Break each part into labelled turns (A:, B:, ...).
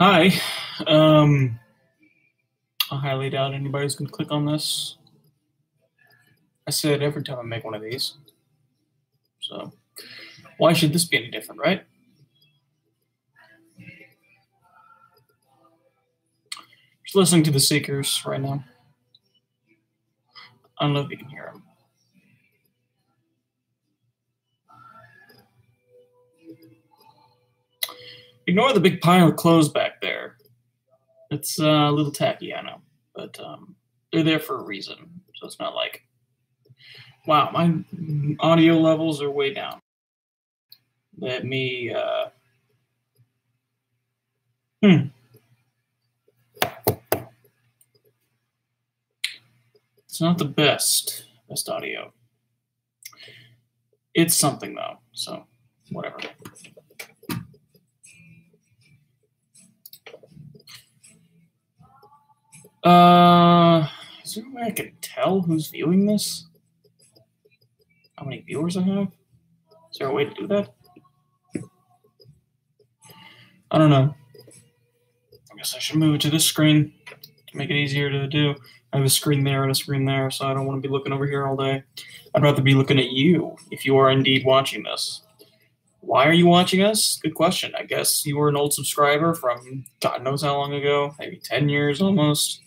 A: Hi. Um, I highly doubt anybody's going to click on this. I say it every time I make one of these. So why should this be any different, right? Just listening to the Seekers right now. I don't know if you can hear them. Ignore the big pile of clothes back there. It's a little tacky, I know, but they're there for a reason. So it's not like, wow, my audio levels are way down. Let me, It's not the best audio. It's something though, so whatever. Is there a way I can tell who's viewing this? How many viewers I have? Is there a way to do that? I don't know. I guess I should move it to this screen to make it easier to do. I have a screen there and a screen there, so I don't want to be looking over here all day. I'd rather be looking at you if you are indeed watching this. Why are you watching us? Good question. I guess you were an old subscriber from God knows how long ago, maybe 10 years almost.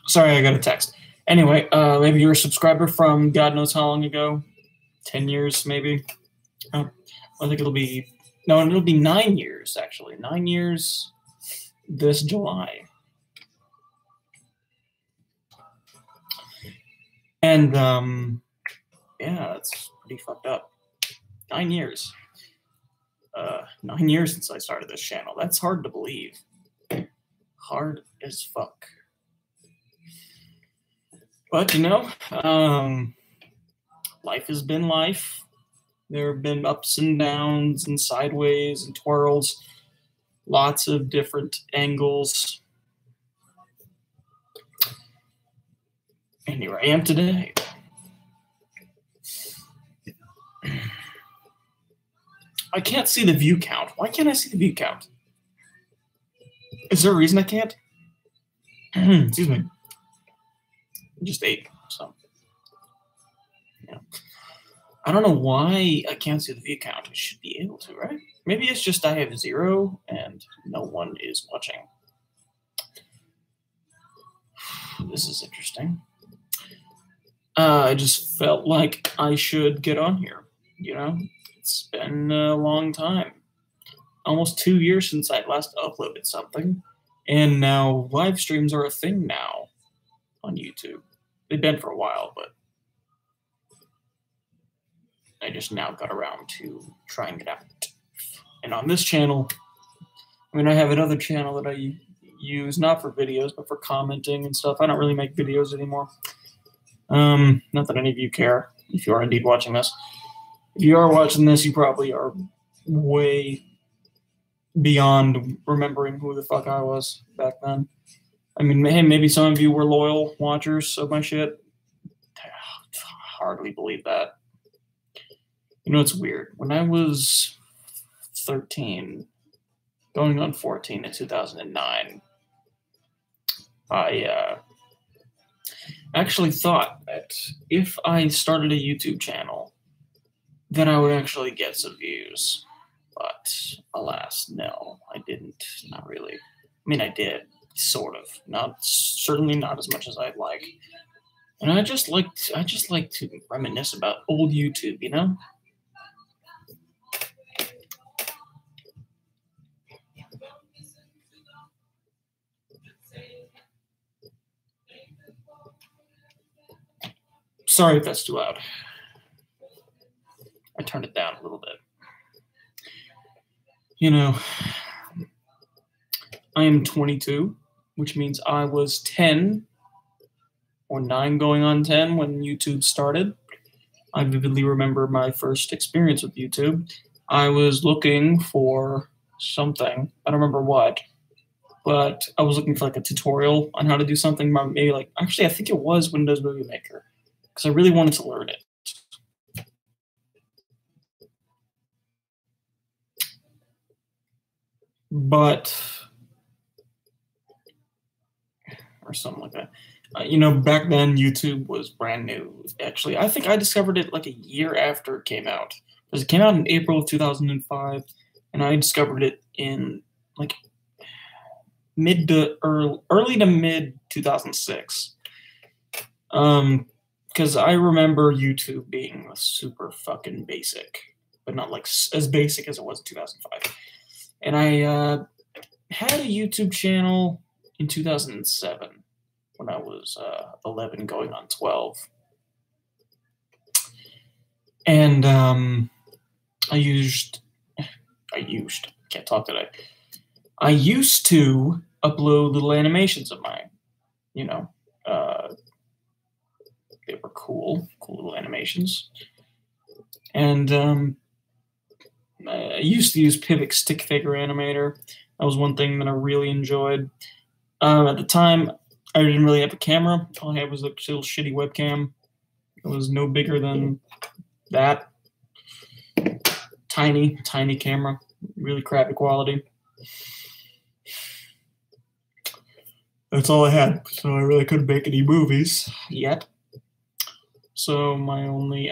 A: Sorry, I got a text. Anyway, maybe you're a subscriber from God knows how long ago, 10 years maybe. I think it'll be 9 years actually. 9 years this July. And yeah, that's pretty fucked up. 9 years. 9 years since I started this channel. That's hard to believe. Hard as fuck. But you know, life has been life. There have been ups and downs and sideways and twirls. Lots of different angles. And here I am today. I can't see the view count. Why can't I see the view count? Is there a reason I can't? Excuse me. I just ate, so. Yeah. I don't know why I can't see the view count. I should be able to, right? Maybe it's just I have 0 and no one is watching. This is interesting. I just felt like I should get on here, you know? It's been a long time. Almost 2 years since I last uploaded something. And now live streams are a thing now on YouTube. They've been for a while, but I just now got around to trying it out. And on this channel, I mean, I have another channel that I use not for videos, but for commenting and stuff. I don't really make videos anymore. Not that any of you care if you are indeed watching this. If you are watching this, you probably are way beyond remembering who the fuck I was back then. I mean, maybe some of you were loyal watchers of my shit. I hardly believe that. You know, it's weird. When I was 13, going on 14 in 2009, I actually thought that if I started a YouTube channel, then I would actually get some views. But alas, no, I didn't. Not really. I mean, I did, sort of. Certainly not as much as I'd like. And I just like to reminisce about old YouTube, you know? Sorry if that's too loud. I turned it down a little bit. You know, I am 22, which means I was 10 or 9 going on 10 when YouTube started. I vividly remember my first experience with YouTube. I was looking for something. I don't remember what. but I was looking for like a tutorial on how to do something. Maybe like actually, I think it was Windows Movie Maker because I really wanted to learn it. But or something like that. Back then YouTube was brand new. Actually, I think I discovered it like a year after it came out. Because it came out in April of 2005, and I discovered it in like early to mid 2006. Because I remember YouTube being super fucking basic, but not like as basic as it was in 2005. And I had a YouTube channel in 2007 when I was 11 going on 12. And I used can't talk today. I used to upload little animations of mine. They were cool little animations. And I used to use Pivot Stick Figure Animator. That was one thing that I really enjoyed. At the time, I didn't really have a camera. All I had was a little shitty webcam. It was no bigger than that. Tiny camera. Really crappy quality. That's all I had. So I really couldn't make any movies yet. So my only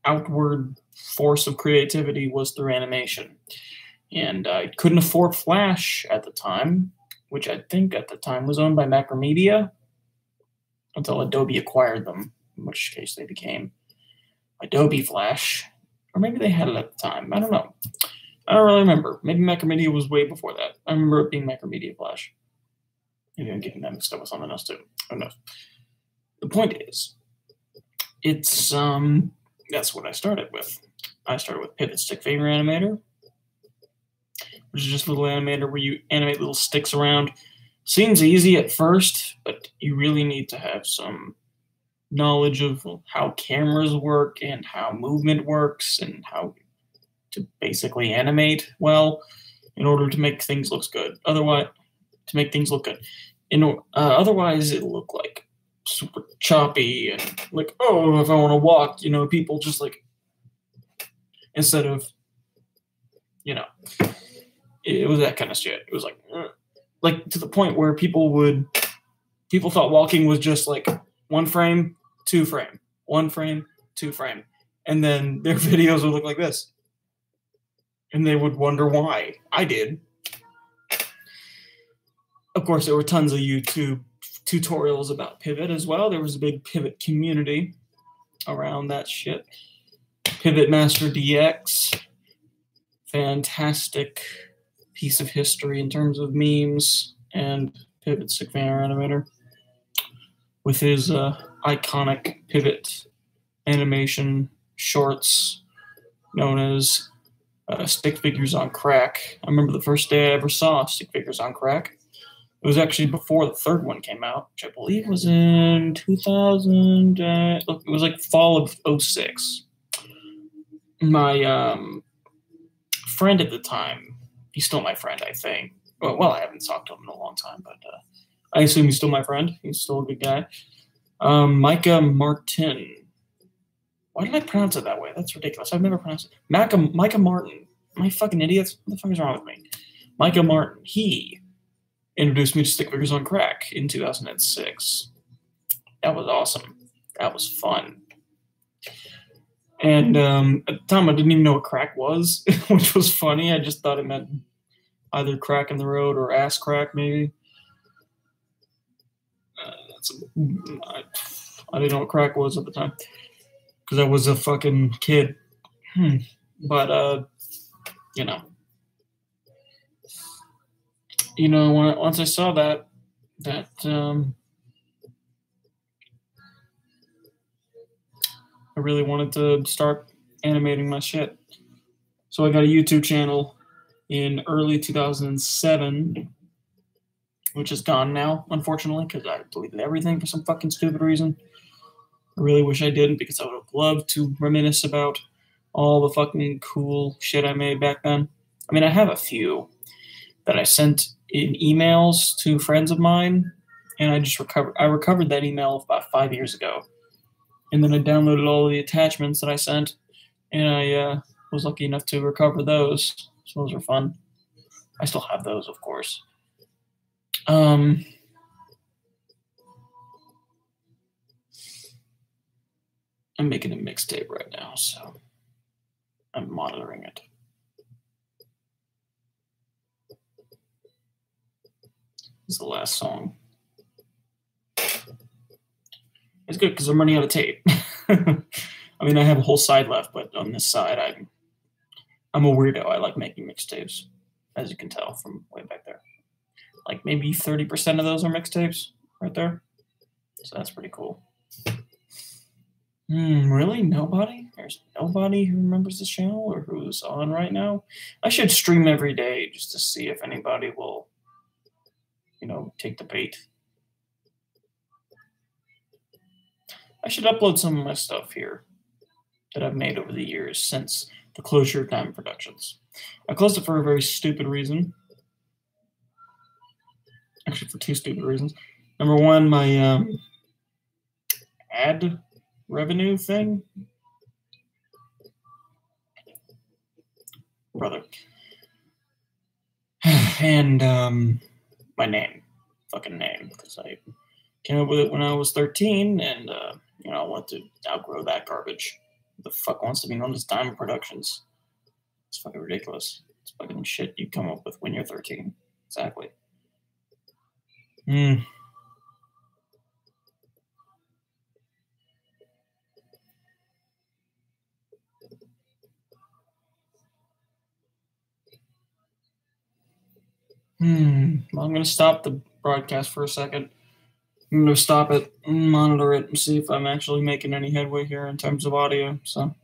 A: outward force of creativity was through animation. And I couldn't afford Flash at the time, which I think at the time was owned by Macromedia, until Adobe acquired them, in which case they became Adobe Flash. Or maybe they had it at the time. I don't know. I don't really remember. Maybe Macromedia was way before that. I remember it being Macromedia Flash. Maybe I'm getting that mixed up with something else too. Who knows? The point is, it's that's what I started with. I started with Pivot Stick Figure Animator, which is just a little animator where you animate little sticks around. Seems easy at first, but you really need to have some knowledge of how cameras work and how movement works and how to basically animate well in order to make things look good. Otherwise, otherwise it'll look like super choppy and like, oh, if I want to walk, people just like, instead of, it was that kind of shit. It was like to the point where people thought walking was just like 1 frame, 2 frame, 1 frame, 2 frame. And then their videos would look like this. And they would wonder why. I did. Of course, there were tons of YouTube tutorials about Pivot as well. There was a big Pivot community around that shit. Pivot Master DX. Fantastic piece of history in terms of memes, and Pivot Stick Figure Animator with his iconic Pivot animation shorts known as Stick Figures on Crack. I remember the first day I ever saw Stick Figures on Crack. It was actually before the third one came out, which I believe was in 2000. It was like fall of 2006. My friend at the time, he's still my friend, I think. Well, I haven't talked to him in a long time, but I assume he's still my friend. He's still a good guy. Micah Martin. Why did I pronounce it that way? That's ridiculous. I've never pronounced it. Micah Martin. Am I fucking idiots? What the fuck is wrong with me? Micah Martin. He introduced me to Stick Figures on Crack in 2006. That was awesome. That was fun. And at the time, I didn't even know what crack was, which was funny. I just thought it meant either crack in the road or ass crack, maybe. I didn't know what crack was at the time because I was a fucking kid. But, once I saw that I really wanted to start animating my shit. So I got a YouTube channel in early 2007, which is gone now, unfortunately, because I deleted everything for some fucking stupid reason. I really wish I didn't, because I would have loved to reminisce about all the fucking cool shit I made back then. I mean, I have a few. that I sent in emails to friends of mine, and I recovered that email about 5 years ago, and then I downloaded all the attachments that I sent, and I was lucky enough to recover those. So those were fun. I still have those, of course. I'm making a mixtape right now, so I'm monitoring it. This is the last song. It's good because I'm running out of tape. I mean, I have a whole side left, but on this side, I'm a weirdo. I like making mixtapes, as you can tell from way back there. Like maybe 30% of those are mixtapes right there. So that's pretty cool. Really? Nobody? There's nobody who remembers this channel or who's on right now? I should stream every day just to see if anybody will, take the bait. I should upload some of my stuff here that I've made over the years since the closure of Diamond Productions. I closed it for a very stupid reason. Actually, for two stupid reasons. Number one, my ad revenue thing. Brother. And my name. Fucking name. Because I came up with it when I was 13, and, I wanted to outgrow that garbage. Who the fuck wants to be known as Diamond Productions? It's fucking ridiculous. It's fucking shit you come up with when you're 13. Exactly. Well, I'm going to stop the broadcast for a second. I'm going to stop it, monitor it, and see if I'm actually making any headway here in terms of audio. So